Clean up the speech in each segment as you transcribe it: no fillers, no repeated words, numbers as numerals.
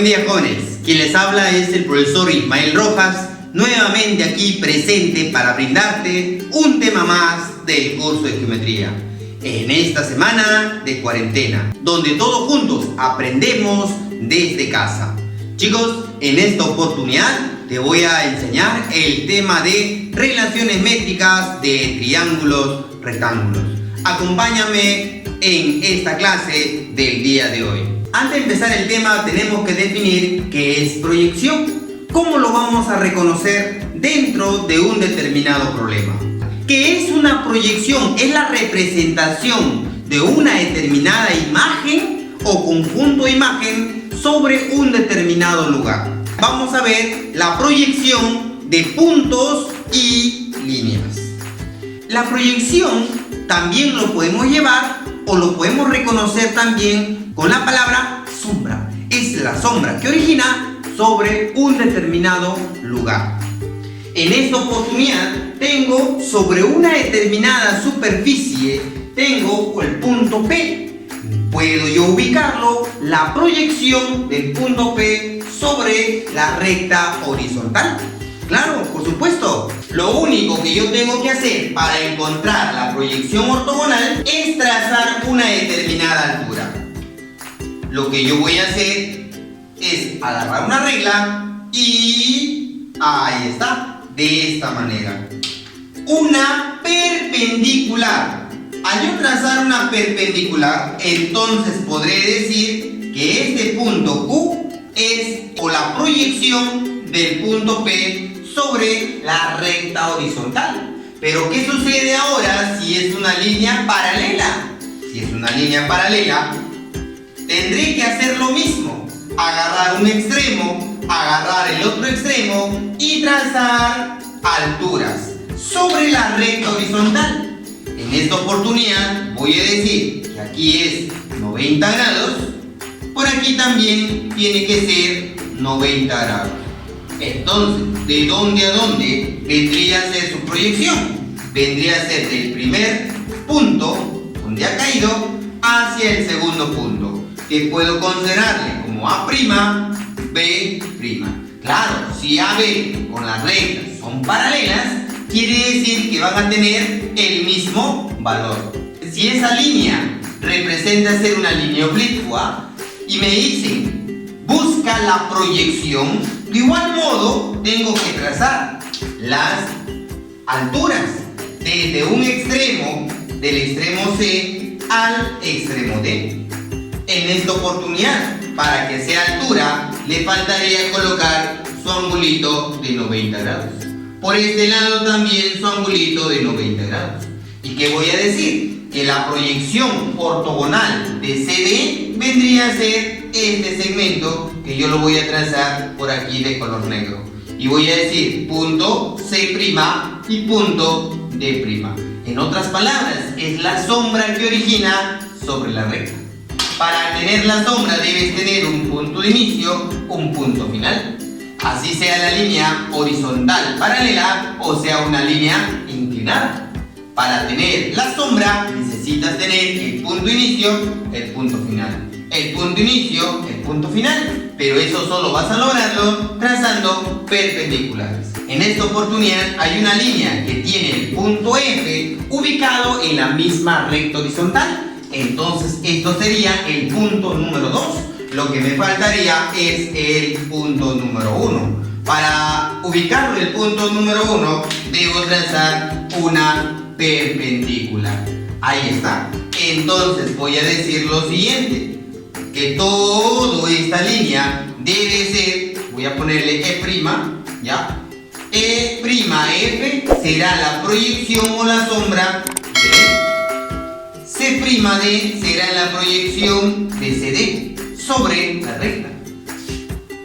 Buen día, jóvenes. Quien les habla es el profesor Ismael Rojas, nuevamente aquí presente para brindarte un tema más del curso de geometría. En esta semana de cuarentena, donde todos juntos aprendemos desde casa. Chicos, en esta oportunidad te voy a enseñar el tema de relaciones métricas de triángulos rectángulos. Acompáñame en esta clase del día de hoy. Antes de empezar el tema tenemos que definir qué es proyección. ¿Cómo lo vamos a reconocer dentro de un determinado problema? ¿Qué es una proyección? Es la representación de una determinada imagen o conjunto de imagen sobre un determinado lugar. Vamos a ver la proyección de puntos y líneas. La proyección también lo podemos llevar o lo podemos reconocer también con la palabra sombra. Es la sombra que origina sobre un determinado lugar. En esta oportunidad tengo sobre una determinada superficie, tengo el punto P. Puedo yo ubicarlo, la proyección del punto P sobre la recta horizontal. Claro, por supuesto. Lo único que yo tengo que hacer para encontrar la proyección ortogonal es trazar una determinada altura. Lo que yo voy a hacer es agarrar una regla y ahí está, de esta manera. Una perpendicular. Al yo trazar una perpendicular, entonces podré decir que este punto Q es o la proyección del punto P sobre la recta horizontal. Pero ¿qué sucede ahora si es una línea paralela? Si es una línea paralela, tendré que hacer lo mismo. Agarrar un extremo, agarrar el otro extremo y trazar alturas sobre la recta horizontal. En esta oportunidad voy a decir que aquí es 90 grados, por aquí también tiene que ser 90 grados. Entonces, ¿de dónde a dónde vendría a ser su proyección? Vendría a ser del primer punto donde ha caído hacia el segundo punto, que puedo considerarle como A', B'. Claro, si AB con las rectas son paralelas, quiere decir que van a tener el mismo valor. Si esa línea representa ser una línea oblicua y me dicen busca la proyección, de igual modo tengo que trazar las alturas desde un extremo, del extremo C al extremo D. En esta oportunidad, para que sea altura, le faltaría colocar su angulito de 90 grados. Por este lado también su angulito de 90 grados. ¿Y qué voy a decir? Que la proyección ortogonal de CD vendría a ser este segmento que yo lo voy a trazar por aquí de color negro. Y voy a decir punto C' y punto D'. En otras palabras, es la sombra que origina sobre la recta. Para tener la sombra debes tener un punto de inicio, un punto final. Así sea la línea horizontal paralela o sea una línea inclinada. Para tener la sombra necesitas tener el punto inicio, el punto final. El punto inicio, el punto final. Pero eso solo vas a lograrlo trazando perpendiculares. En esta oportunidad hay una línea que tiene el punto F ubicado en la misma recta horizontal. Entonces esto sería el punto número 2. Lo que me faltaría es el punto número 1. Para ubicar el punto número 1 debo trazar una perpendicular. Ahí está. Entonces voy a decir lo siguiente, que toda esta línea debe ser, voy a ponerle E', ¿ya? E'F será la proyección o la sombra de C'D será la proyección de CD sobre la recta.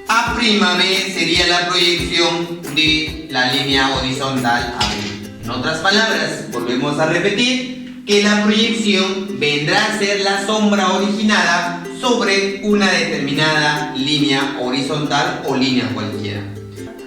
A'B sería la proyección de la línea horizontal AB. En otras palabras, volvemos a repetir que la proyección vendrá a ser la sombra originada sobre una determinada línea horizontal o línea cualquiera.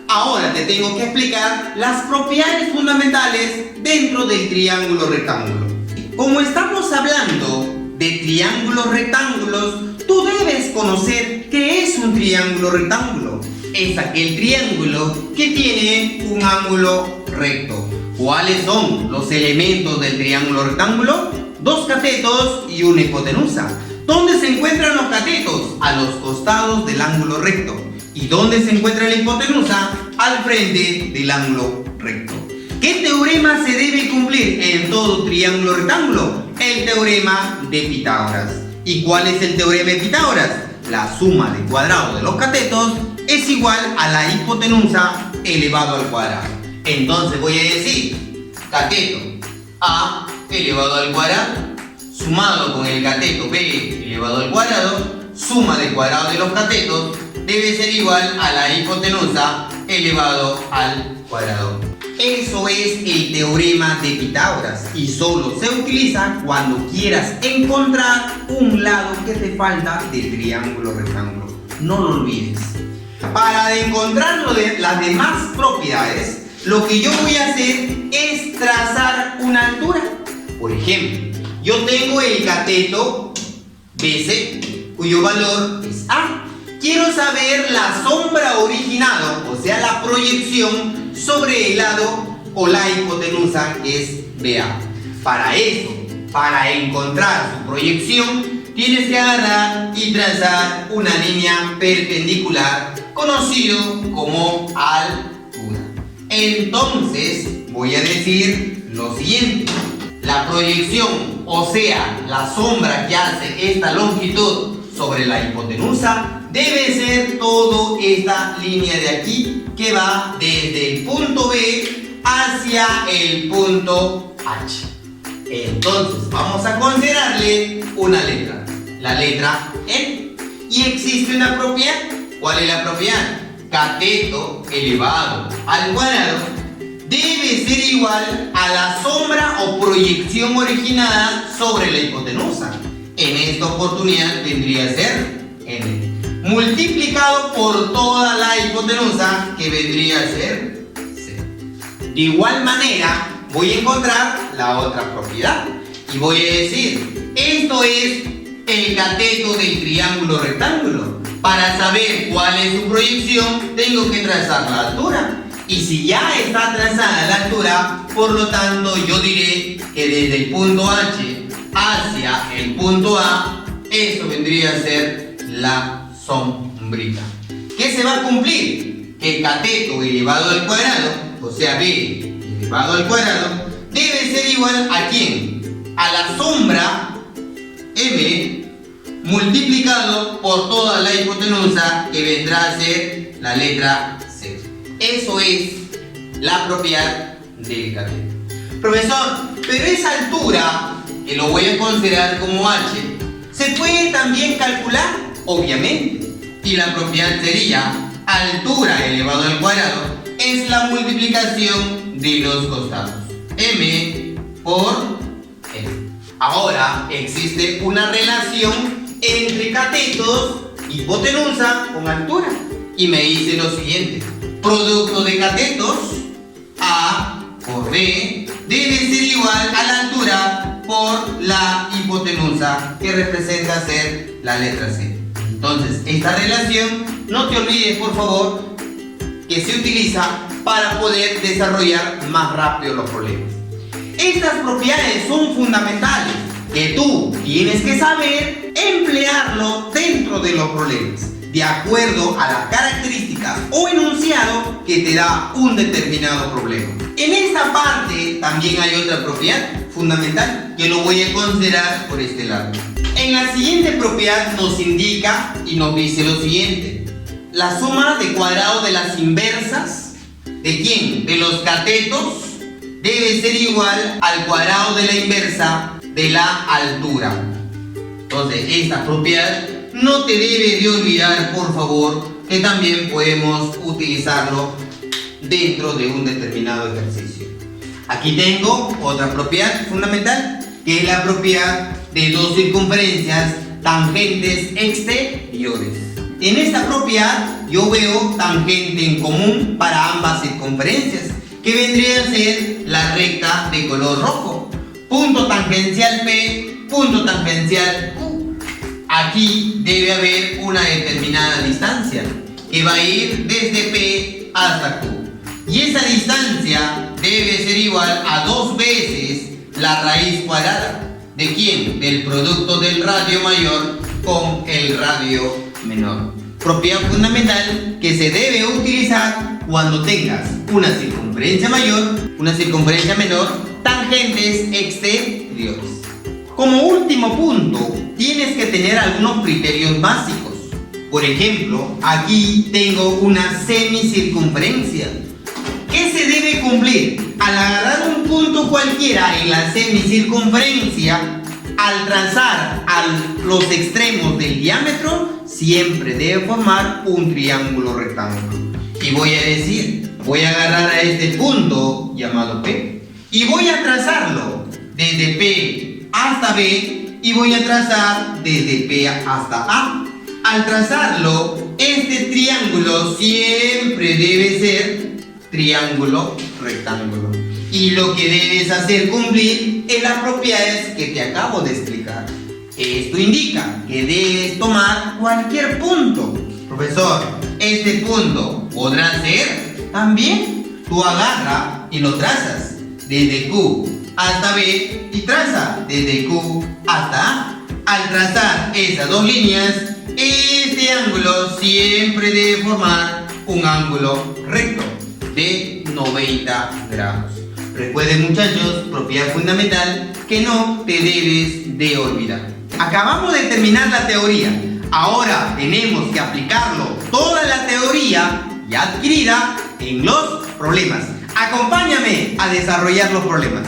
Ahora te tengo que explicar las propiedades fundamentales dentro del triángulo rectángulo. Como estamos hablando de triángulos rectángulos, tú debes conocer ¿qué es un triángulo rectángulo? Es aquel triángulo que tiene un ángulo recto. ¿Cuáles son los elementos del triángulo rectángulo? Dos catetos y una hipotenusa. ¿Dónde se encuentran los catetos? A los costados del ángulo recto. ¿Y dónde se encuentra la hipotenusa? Al frente del ángulo recto. ¿Qué teorema se debe cumplir en todo triángulo rectángulo? El teorema de Pitágoras. ¿Y cuál es el teorema de Pitágoras? La suma del cuadrado de los catetos es igual a la hipotenusa elevado al cuadrado. Entonces voy a decir cateto A elevado al cuadrado sumado con el cateto B elevado al cuadrado, suma del cuadrado de los catetos debe ser igual a la hipotenusa elevado al cuadrado. Eso es el teorema de Pitágoras y solo se utiliza cuando quieras encontrar un lado que te falta del triángulo rectángulo. No lo olvides. Para encontrar las demás propiedades, lo que yo voy a hacer es trazar una altura. Por ejemplo, yo tengo el cateto BC, cuyo valor es A. Quiero saber la sombra originada, o sea, la proyección sobre el lado o la hipotenusa, que es BA. Para eso, para encontrar su proyección, tienes que agarrar y trazar una línea perpendicular, conocido como altura. Entonces, voy a decir lo siguiente. La proyección, o sea, la sombra que hace esta longitud sobre la hipotenusa, debe ser toda esta línea de aquí que va desde el punto B hacia el punto H. Entonces vamos a considerarle una letra, la letra N. Y existe una propiedad. ¿Cuál es la propiedad? Cateto elevado al cuadrado debe ser igual a la sombra o proyección originada sobre la hipotenusa. En esta oportunidad vendría a ser N multiplicado por toda la hipotenusa, que vendría a ser C. De igual manera voy a encontrar la otra propiedad y voy a decir, esto es el cateto del triángulo rectángulo. Para saber cuál es su proyección tengo que trazar la altura. Y si ya está trazada la altura, por lo tanto yo diré que desde el punto H hacia el punto A, eso vendría a ser la sombrita. ¿Qué se va a cumplir? Que el cateto elevado al cuadrado, o sea B elevado al cuadrado, debe ser igual ¿a quién? A la sombra M multiplicado por toda la hipotenusa, que vendrá a ser la letra C. Eso es la propiedad del cateto. Profesor, pero esa altura, que lo voy a considerar como H, ¿se puede también calcular? Obviamente. Y la propiedad sería altura elevado al cuadrado es la multiplicación de los costados. M por N. Ahora existe una relación entre catetos, hipotenusa con altura. Y me dice lo siguiente. Producto de catetos A por B debe ser igual a la altura por la hipotenusa, que representa ser la letra C. Entonces, esta relación, no te olvides por favor, que se utiliza para poder desarrollar más rápido los problemas. Estas propiedades son fundamentales, que tú tienes que saber emplearlo dentro de los problemas, de acuerdo a las características o enunciado que te da un determinado problema. En esta parte también hay otra propiedad fundamental que lo voy a considerar por este lado. En la siguiente propiedad nos indica y nos dice lo siguiente: la suma de cuadrado de las inversas, ¿de quién? De los catetos, debe ser igual al cuadrado de la inversa de la altura. Entonces, esta propiedad no te debes de olvidar, por favor, que también podemos utilizarlo dentro de un determinado ejercicio. Aquí tengo otra propiedad fundamental, que es la propiedad de dos circunferencias tangentes exteriores. En esta propiedad yo veo tangente en común para ambas circunferencias, que vendría a ser la recta de color rojo. Punto tangencial P, punto tangencial Q. Aquí debe haber una determinada distancia que va a ir desde P hasta Q. Y esa distancia debe ser igual a 2 veces la raíz cuadrada. ¿De quién? Del producto del radio mayor con el radio menor. Propiedad fundamental que se debe utilizar cuando tengas una circunferencia mayor, una circunferencia menor, tangentes exteriores. Como último punto, tienes que tener algunos criterios básicos. Por ejemplo, aquí tengo una semicircunferencia. ¿Qué se debe cumplir? Al agarrar un punto cualquiera en la semicircunferencia, al trazar a los extremos del diámetro, siempre debe formar un triángulo rectángulo. Y voy a decir, voy a agarrar a este punto llamado P y voy a trazarlo desde P hasta B y voy a trazar desde P hasta A. Al trazarlo, este triángulo siempre debe ser triángulo rectángulo. Y lo que debes hacer cumplir es las propiedades que te acabo de explicar. Esto indica que debes tomar cualquier punto. Profesor, este punto podrá ser también. Tú agarra y lo trazas desde Q hasta B y traza desde Q hasta A. Al trazar esas dos líneas, este ángulo siempre debe formar un ángulo recto de 90 grados. Recuerden, muchachos, propiedad fundamental que no te debes de olvidar. Acabamos de terminar la teoría. Ahora tenemos que aplicarlo, toda la teoría ya adquirida, en los problemas. Acompáñame a desarrollar los problemas.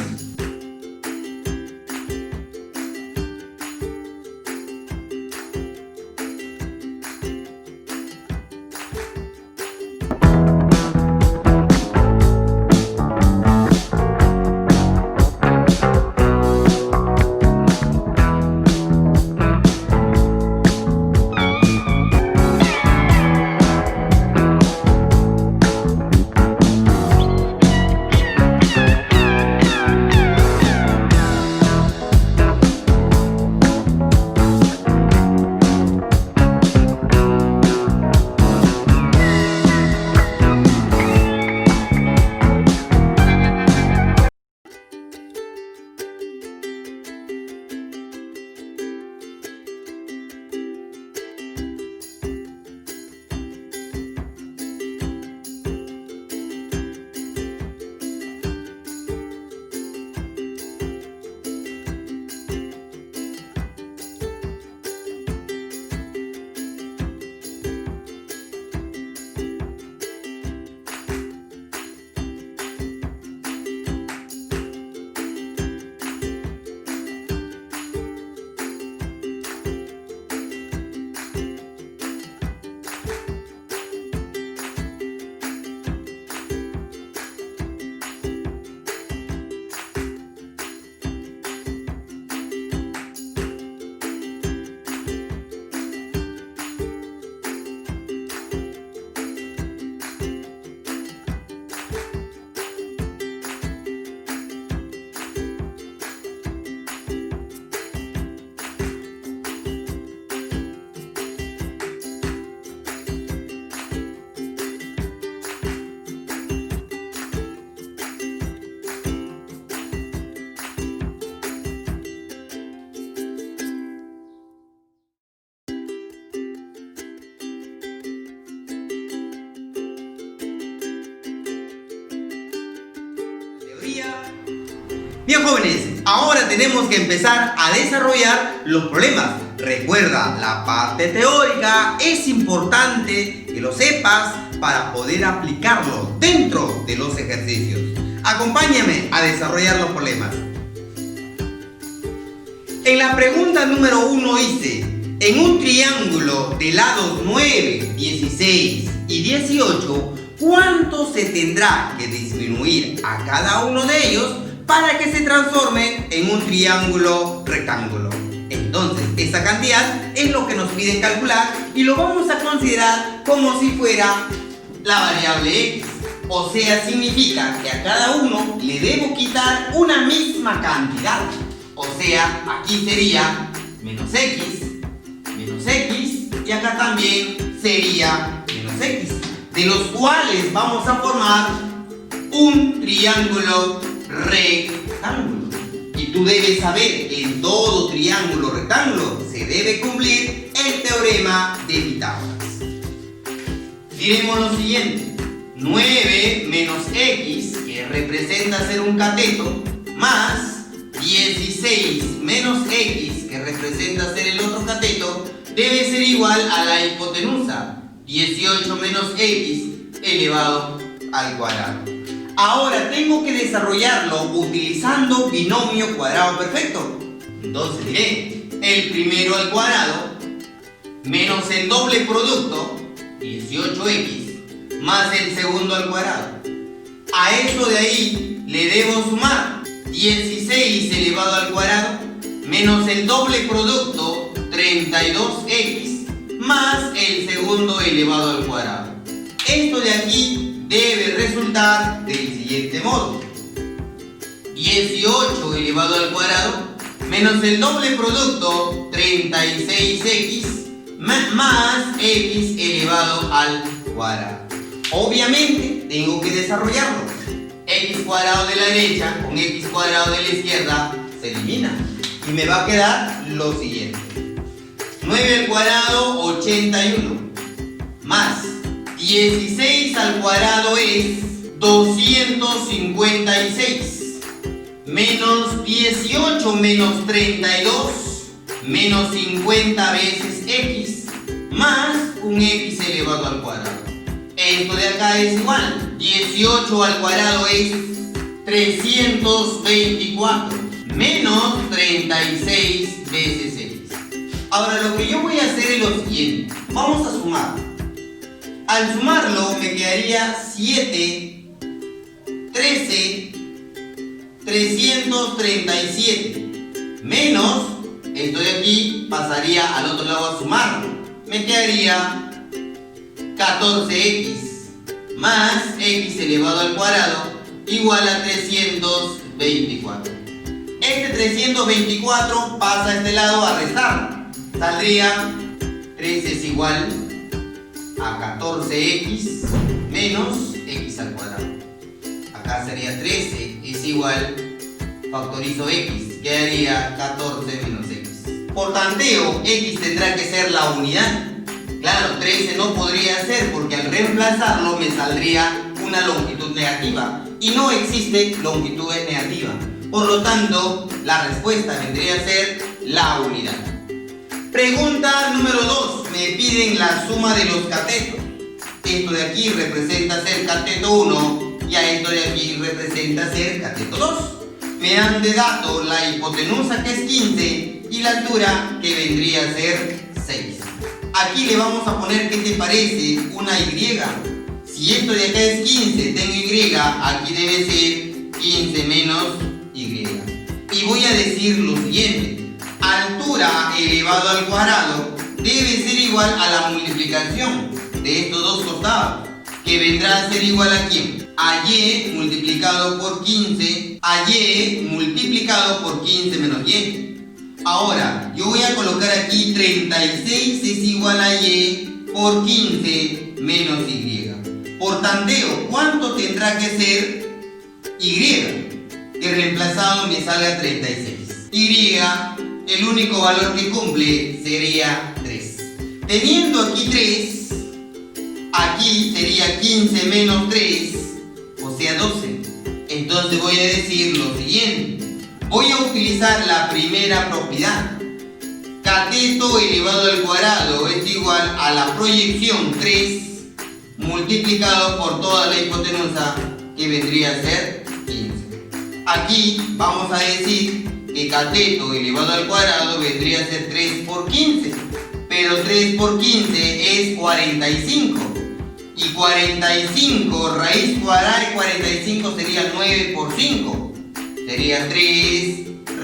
Bien, jóvenes, ahora tenemos que empezar a desarrollar los problemas. Recuerda, la parte teórica es importante que lo sepas para poder aplicarlo dentro de los ejercicios. Acompáñame a desarrollar los problemas. En la pregunta número 1 dice: en un triángulo de lados 9, 16 y 18, ¿cuánto se tendrá que disminuir a cada uno de ellos para que se transforme en un triángulo rectángulo? Entonces, esa cantidad es lo que nos piden calcular y lo vamos a considerar como si fuera la variable x. O sea, significa que a cada uno le debo quitar una misma cantidad. O sea, aquí sería menos x menos x, y acá también sería menos x, de los cuales vamos a formar un triángulo rectángulo. Y tú debes saber que en todo triángulo rectángulo se debe cumplir el teorema de Pitágoras. Diremos lo siguiente: 9 menos x, que representa ser un cateto, más 16 menos x, que representa ser el otro cateto, debe ser igual a la hipotenusa, 18 menos x elevado al cuadrado. Ahora tengo que desarrollarlo utilizando binomio cuadrado perfecto. Entonces diré el primero al cuadrado menos el doble producto, 18x, más el segundo al cuadrado. A esto de ahí le debo sumar 16 elevado al cuadrado menos el doble producto, 32x, más el segundo elevado al cuadrado. Esto de aquí debe resultar del siguiente modo: 18 elevado al cuadrado menos el doble producto, 36x, más x elevado al cuadrado. Obviamente tengo que desarrollarlo. X cuadrado de la derecha con x cuadrado de la izquierda se elimina y me va a quedar lo siguiente: 9 al cuadrado, 81, más 16 al cuadrado es 256, menos 18 menos 32, menos 50 veces x, más un x elevado al cuadrado. Esto de acá es igual: 18 al cuadrado es 324, menos 36 veces x. Ahora lo que yo voy a hacer es lo siguiente: vamos a sumar. Al sumarlo me quedaría 7, 13, 337, menos, esto de aquí pasaría al otro lado a sumarlo, me quedaría 14x, más x elevado al cuadrado igual a 324. Este 324 pasa a este lado a restar, saldría 13 es igual a 14x menos x al cuadrado. Acá sería 13 es igual, factorizo x, quedaría 14 menos x. Por tanteo, x tendrá que ser la unidad. Claro, 13 no podría ser porque al reemplazarlo me saldría una longitud negativa y no existe longitud negativa. Por lo tanto, la respuesta vendría a ser la unidad. Pregunta número 2. Me piden la suma de los catetos. Esto de aquí representa ser cateto 1 y a esto de aquí representa ser cateto 2. Me dan de dato la hipotenusa, que es 15, y la altura, que vendría a ser 6. Aquí le vamos a poner, ¿qué te parece? Una y. Si esto de acá es 15, tengo y, aquí debe ser 15 menos y. Y voy a decir lo siguiente: altura elevado al cuadrado debe ser igual a la multiplicación de estos dos costados, que vendrá a ser igual a ¿quién? A y multiplicado por 15, a y multiplicado por 15 menos y. Ahora, yo voy a colocar aquí 36 es igual a y por 15 menos y. Por tanteo, ¿cuánto tendrá que ser y? Que reemplazado me salga 36. Y, el único valor que cumple sería 3. Teniendo aquí 3, aquí sería 15 menos 3, o sea 12. Entonces voy a decir lo siguiente: voy a utilizar la primera propiedad. Cateto elevado al cuadrado es igual a la proyección 3 multiplicado por toda la hipotenusa, que vendría a ser 15. Aquí vamos a decir que cateto elevado al cuadrado vendría a ser 3 por 15. Pero 3 por 15 es 45. Y 45, raíz cuadrada de 45 sería 9 por 5. Sería 3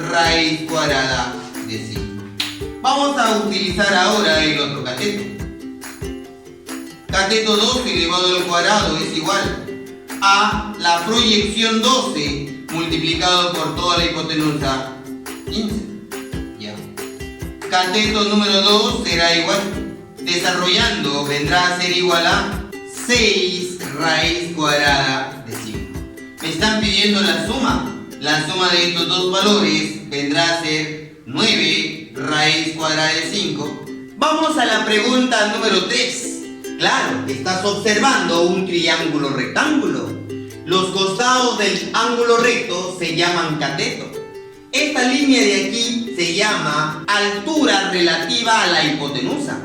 raíz cuadrada de 5. Vamos a utilizar ahora el otro cateto. Cateto 12 elevado al cuadrado es igual a la proyección 12 multiplicado por toda la hipotenusa 15. Ya. cateto número 2 será igual, desarrollando, vendrá a ser igual a 6 raíz cuadrada de 5. Me están pidiendo la suma. La suma de estos dos valores vendrá a ser 9 raíz cuadrada de 5. Vamos a la pregunta número 3. Claro, estás observando un triángulo rectángulo. Los costados del ángulo recto se llaman cateto. Esta línea de aquí se llama altura relativa a la hipotenusa.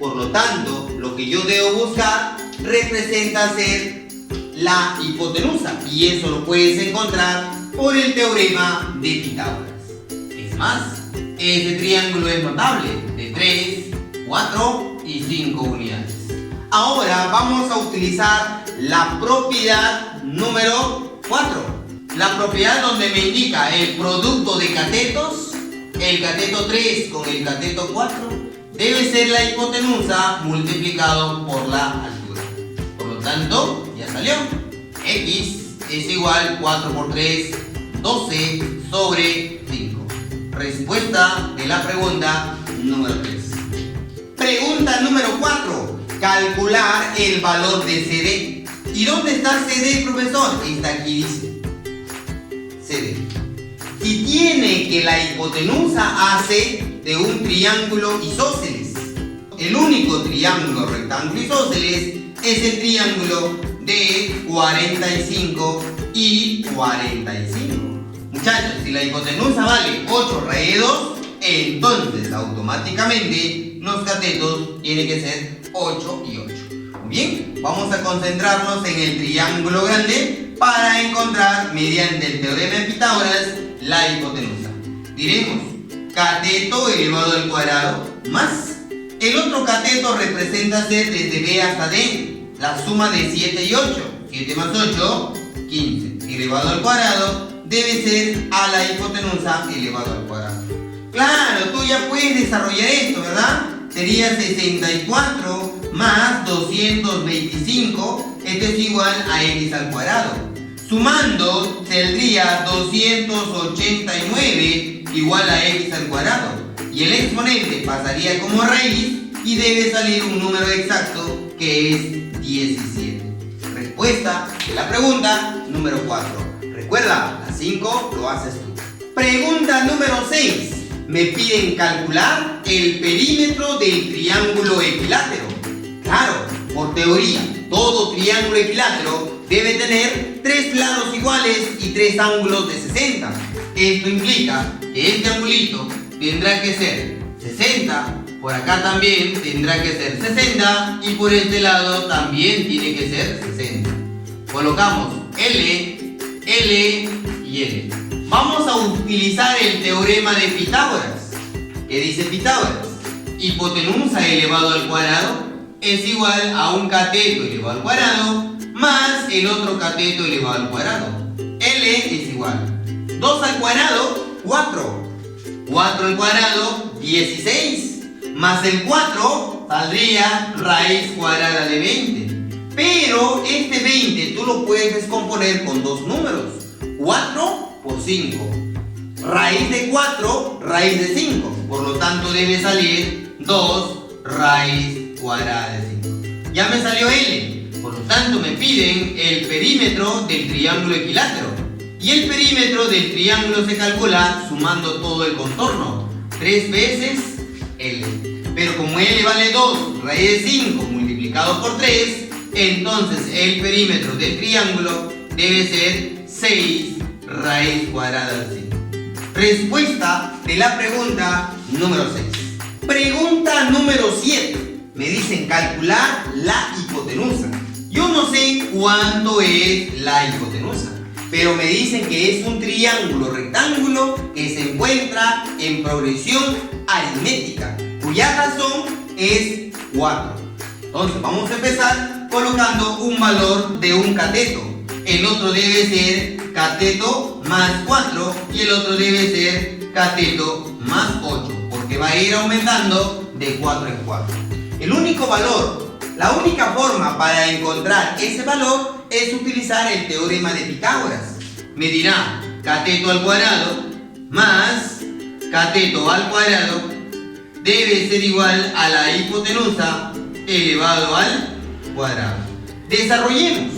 Por lo tanto, lo que yo debo buscar representa ser la hipotenusa. Y eso lo puedes encontrar por el teorema de Pitágoras. Es más, este triángulo es notable, de 3, 4 y 5 unidades. Ahora vamos a utilizar la propiedad número 4. La propiedad donde me indica el producto de catetos, el cateto 3 con el cateto 4, debe ser la hipotenusa multiplicado por la altura. Por lo tanto, ya salió. X es igual 4 por 3, 12 sobre 5. Respuesta de la pregunta número 3. Pregunta número 4. Calcular el valor de CD. ¿Y dónde está CD, profesor? Está aquí, dice. CD. Si tiene que la hipotenusa hace de un triángulo isósceles. El único triángulo rectángulo isósceles es el triángulo de 45 y 45. Muchachos, si la hipotenusa vale 8 raíz de 2, entonces automáticamente los catetos tienen que ser 8 y 8. Bien, vamos a concentrarnos en el triángulo grande para encontrar, mediante el teorema de Pitágoras, la hipotenusa. Diremos cateto elevado al cuadrado más el otro cateto representa ser desde B hasta D, la suma de 7 y 8. 7 más 8, 15. Elevado al cuadrado debe ser a la hipotenusa elevado al cuadrado. Claro, tú ya puedes desarrollar esto, ¿verdad? Sería 64 más 225, esto es igual a x al cuadrado. Sumando, saldría 289 igual a x al cuadrado. Y el exponente pasaría como raíz y debe salir un número exacto que es 17. Respuesta de la pregunta número 4. Recuerda, la 5 lo haces tú. Pregunta número 6. Me piden calcular el perímetro del triángulo equilátero. Claro, por teoría, todo triángulo equilátero debe tener 3 lados iguales y 3 ángulos de 60. Esto implica que este angulito tendrá que ser 60, por acá también tendrá que ser 60 y por este lado también tiene que ser 60. Colocamos L, L y L. Vamos a utilizar el teorema de Pitágoras. ¿Qué dice Pitágoras? Hipotenusa elevado al cuadrado es igual a un cateto elevado al cuadrado más el otro cateto elevado al cuadrado. L es igual 2 al cuadrado, 4. 4 al cuadrado, 16. Más el 4 saldría raíz cuadrada de 20. Pero este 20 tú lo puedes descomponer con dos números. 4 por 5. Raíz de 4, raíz de 5. Por lo tanto debe salir 2 raíz cuadrada de 5. Ya me salió L. Por lo tanto me piden el perímetro del triángulo equilátero. Y el perímetro del triángulo se calcula sumando todo el contorno. 3 veces L. Pero como L vale 2 raíz de 5 multiplicado por 3, entonces el perímetro del triángulo debe ser 6 raíz cuadrada de 5. Respuesta de la pregunta número 6. Pregunta número 7. Me dicen calcular la hipotenusa. Yo no sé cuánto es la hipotenusa, pero me dicen que es un triángulo rectángulo que se encuentra en progresión aritmética, cuya razón es 4. Entonces vamos a empezar colocando un valor de un cateto. El otro debe ser cateto más 4 y el otro debe ser cateto más 8, porque va a ir aumentando de 4 en 4. El único valor, la única forma para encontrar ese valor es utilizar el teorema de Pitágoras. Me dirá cateto al cuadrado más cateto al cuadrado debe ser igual a la hipotenusa elevado al cuadrado. Desarrollemos.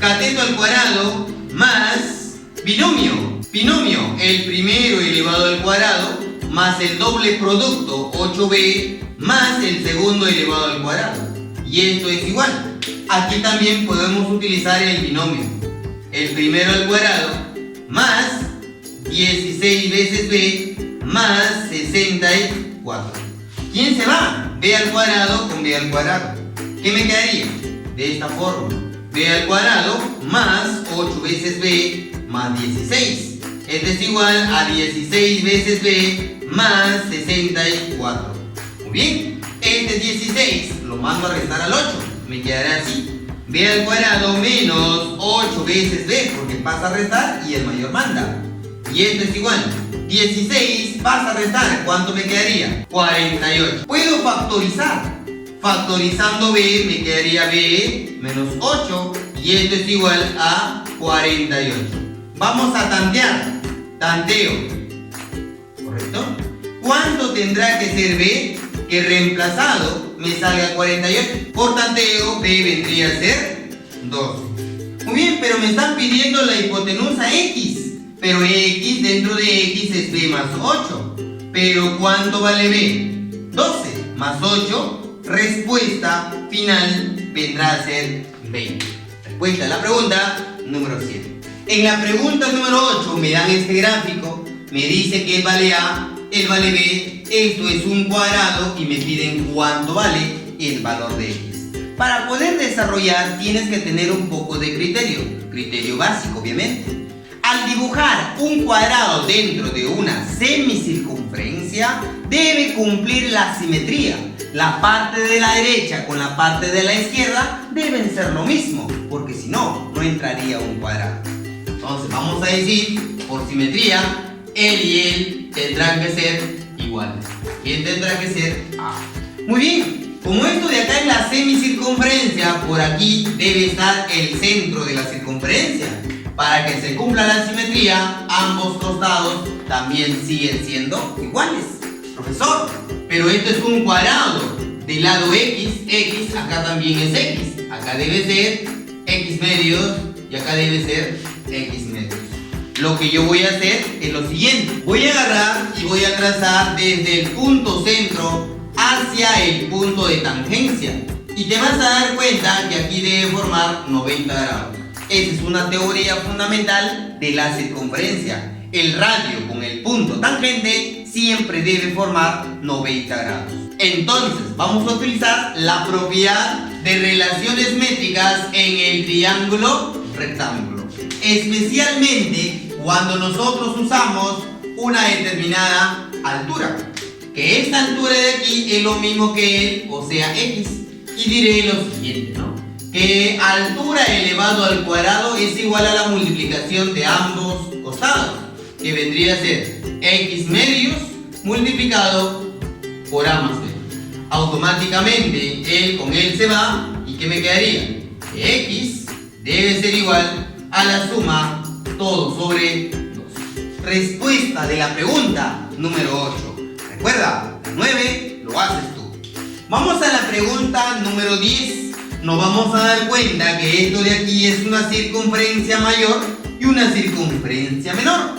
Cateto al cuadrado más binomio. Binomio, el primero elevado al cuadrado más el doble producto 8b más el segundo elevado al cuadrado. Y esto es igual. Aquí también podemos utilizar el binomio. El primero al cuadrado más 16 veces b más 64. ¿Quién se va? B al cuadrado con b al cuadrado. ¿Qué me quedaría? De esta forma. B al cuadrado más 8 veces b más 16. Esto es igual a 16 veces b más 64. Muy bien. Este 16 lo mando a restar al 8. Me quedará así. B al cuadrado menos 8 veces b, porque pasa a restar y el mayor manda. Y esto es igual. 16 pasa a restar. ¿Cuánto me quedaría? 48. Puedo factorizar. Factorizando b me quedaría b menos 8 y esto es igual a 48. Vamos a tantear. Tanteo. ¿Correcto? ¿Cuánto tendrá que ser b? Que reemplazado me salga 48. Por tanteo b vendría a ser 2. Muy bien, pero me están pidiendo la hipotenusa x. Pero x dentro de x es b más 8. Pero ¿cuánto vale b? 12 más 8. Respuesta final vendrá a ser 20. Respuesta a la pregunta número 7. En la pregunta número 8 me dan este gráfico. Me dice que él vale a, él vale b. Esto es un cuadrado y me piden cuánto vale el valor de x. Para poder desarrollar tienes que tener un poco de criterio. Criterio básico, obviamente. Al dibujar un cuadrado dentro de una semicircunferencia, debe cumplir la simetría. La parte de la derecha con la parte de la izquierda deben ser lo mismo, porque si no, no entraría un cuadrado. Entonces vamos a decir, por simetría, él y él tendrán que ser iguales. ¿Quién tendrá que ser A? Muy bien, como esto de acá es la semicircunferencia, por aquí debe estar el centro de la circunferencia. Para que se cumpla la simetría, ambos costados también siguen siendo iguales. Profesor, pero esto es un cuadrado. Del lado x, acá también es x. Acá debe ser x medios y acá debe ser x medios. Lo que yo voy a hacer es lo siguiente. Voy a agarrar y voy a trazar desde el punto centro hacia el punto de tangencia. Y te vas a dar cuenta que aquí debe formar 90 grados. Esa es una teoría fundamental de la circunferencia. El radio con el punto tangente siempre debe formar 90 grados. Entonces, vamos a utilizar la propiedad de relaciones métricas en el triángulo rectángulo. Especialmente cuando nosotros usamos una determinada altura. Que esta altura de aquí es lo mismo que él, o sea, x. Y diré lo siguiente, ¿no? Que altura elevado al cuadrado es igual a la multiplicación de ambos costados, que vendría a ser x medios multiplicado por a más b. Automáticamente él con él se va y ¿qué me quedaría? Que x debe ser igual a la suma todo sobre 2. Respuesta de la pregunta número 8. Recuerda, la 9 lo haces tú. Vamos a la pregunta número 10. Nos vamos a dar cuenta que esto de aquí es una circunferencia mayor y una circunferencia menor.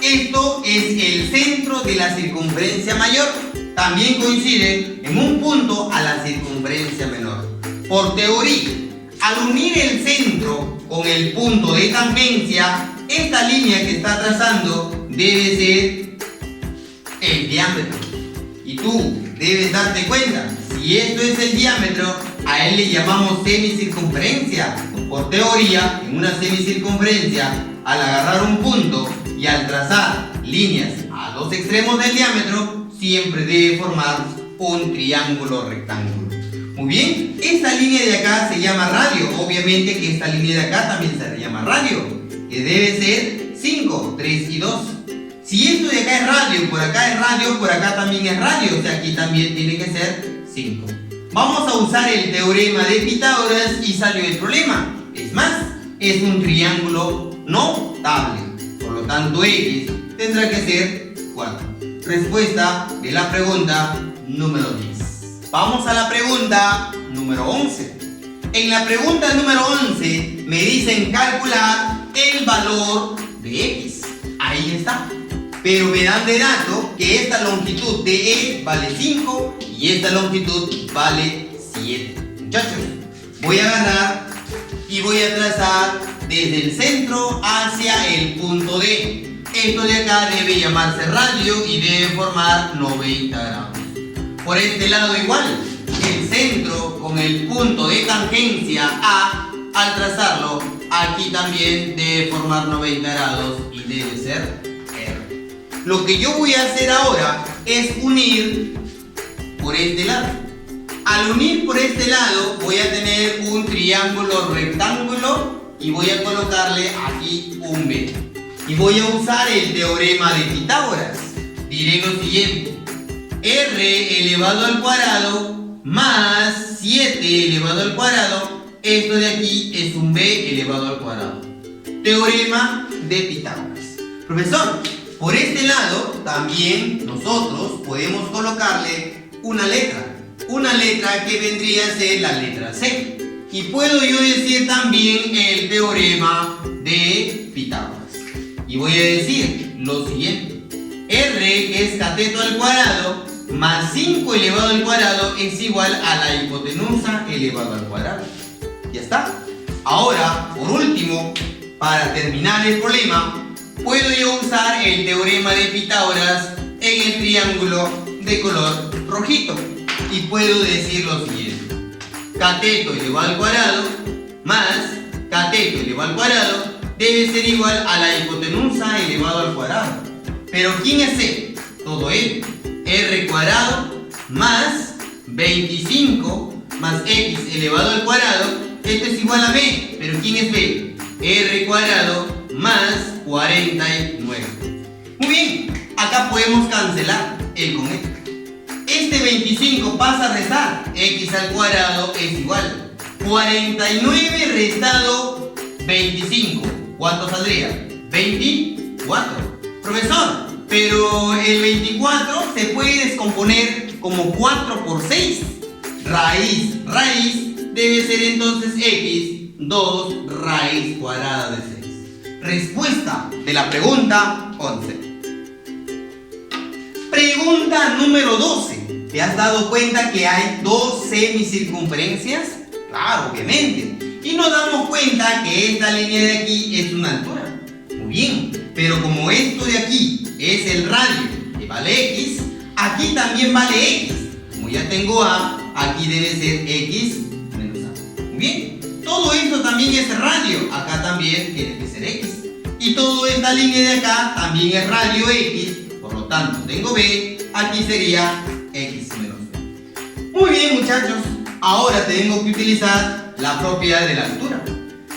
Esto es el centro de la circunferencia mayor. También coincide en un punto a la circunferencia menor. Por teoría, al unir el centro con el punto de tangencia, esta línea que está trazando debe ser el diámetro. Y tú debes darte cuenta, si esto es el diámetro, a él le llamamos semicircunferencia. Por teoría, en una semicircunferencia, al agarrar un punto y al trazar líneas a dos extremos del diámetro, siempre debe formar un triángulo rectángulo. Muy bien, esta línea de acá se llama radio. Obviamente que esta línea de acá también se llama radio, que debe ser 5, 3 y 2. Si esto de acá es radio, por acá también es radio, o sea, aquí también tiene que ser 5. Vamos a usar el teorema de Pitágoras y salió el problema. Es más, es un triángulo notable. Por lo tanto, x tendrá que ser 4. respuesta de la pregunta número 10. Vamos a la pregunta número 11. En la pregunta número 11 me dicen calcular el valor de X. Ahí está. Pero me dan de dato que esta longitud de E vale 5 y esta longitud vale 7. Muchachos, voy a agarrar y voy a trazar desde el centro hacia el punto D. Esto de acá debe llamarse radio y debe formar 90 grados. Por este lado igual, el centro con el punto de tangencia A, al trazarlo, aquí también debe formar 90 grados y debe ser R. Lo que yo voy a hacer ahora es unir por este lado. Al unir por este lado voy a tener un triángulo rectángulo y voy a colocarle aquí un B. Y voy a usar el teorema de Pitágoras. Diré lo siguiente: R elevado al cuadrado más 7 elevado al cuadrado. Esto de aquí es un B elevado al cuadrado. Teorema de Pitágoras. Profesor, por este lado también nosotros podemos colocarle una letra. Una letra que vendría a ser la letra C. Y puedo yo decir también el teorema de Pitágoras. Y voy a decir lo siguiente: R, que es cateto al cuadrado, más 5 elevado al cuadrado es igual a la hipotenusa elevado al cuadrado. Ya está. Ahora, por último, para terminar el problema, puedo yo usar el teorema de Pitágoras en el triángulo de color rojito. Y puedo decir lo siguiente: cateto elevado al cuadrado más cateto elevado al cuadrado debe ser igual a la hipotenusa elevado al cuadrado. Pero ¿quién es C? Todo ello. R cuadrado más 25 más X elevado al cuadrado. Esto es igual a B. ¿Pero quién es B? R cuadrado más 49. Muy bien. Acá podemos cancelar el con esto. Este 25 pasa a restar. X al cuadrado es igual. 49 restado 25. ¿Cuánto saldría? 24. Profesor, pero el 24 se puede descomponer como 4 por 6. Raíz debe ser entonces X 2 raíz cuadrada de 6. Respuesta de la pregunta 11. Pregunta número 12. ¿Te has dado cuenta que hay dos semicircunferencias? Claro, obviamente. Y nos damos cuenta que esta línea de aquí es una altura. Muy bien, pero como esto de aquí es el radio que vale X, aquí también vale X. Como ya tengo A, aquí debe ser X menos A. Muy bien, todo esto también es radio, acá también tiene que ser X. Y toda esta línea de acá también es radio X, por lo tanto tengo B, aquí sería X menos B. Muy bien, muchachos, ahora tengo que utilizar la propiedad de la altura.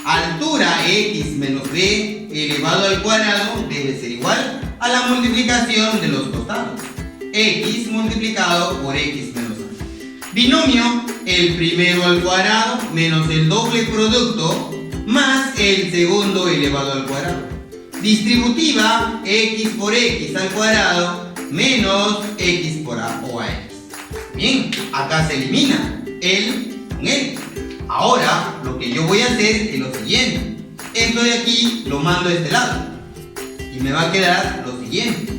Altura X menos B elevado al cuadrado debe ser igual a la multiplicación de los costados. X multiplicado por X menos A. Binomio: el primero al cuadrado menos el doble producto más el segundo elevado al cuadrado. Distributiva: X por X al cuadrado menos X por A o AX. Bien, acá se elimina el con él. Ahora lo que yo voy a hacer es lo siguiente: esto de aquí lo mando a este lado y me va a quedar lo siguiente: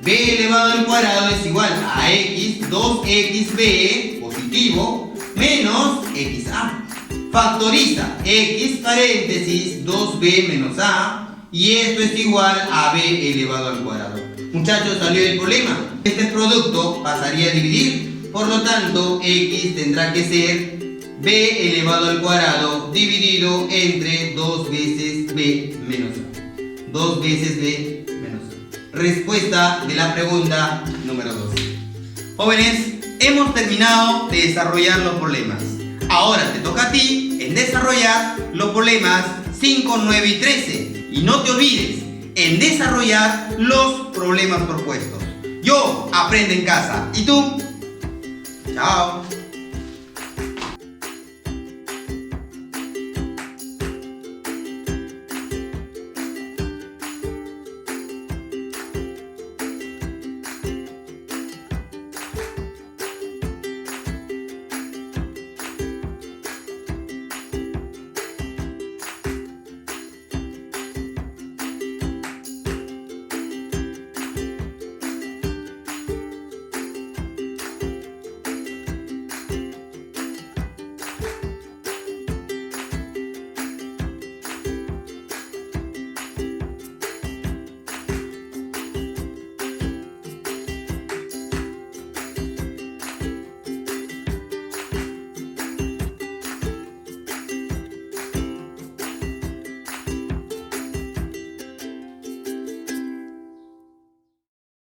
B elevado al cuadrado es igual a X 2XB positivo menos XA. Factoriza X paréntesis 2B menos A y esto es igual a B elevado al cuadrado. Muchachos, salió el problema. Este producto pasaría a dividir, por lo tanto X tendrá que ser B elevado al cuadrado dividido entre 2 veces B menos A. 2 veces B menos A. Respuesta de la pregunta número 2. Jóvenes, hemos terminado de desarrollar los problemas. Ahora te toca a ti en desarrollar los problemas 5, 9 y 13. Y no te olvides en desarrollar los problemas propuestos. Yo aprendo en casa. ¿Y tú? Chao.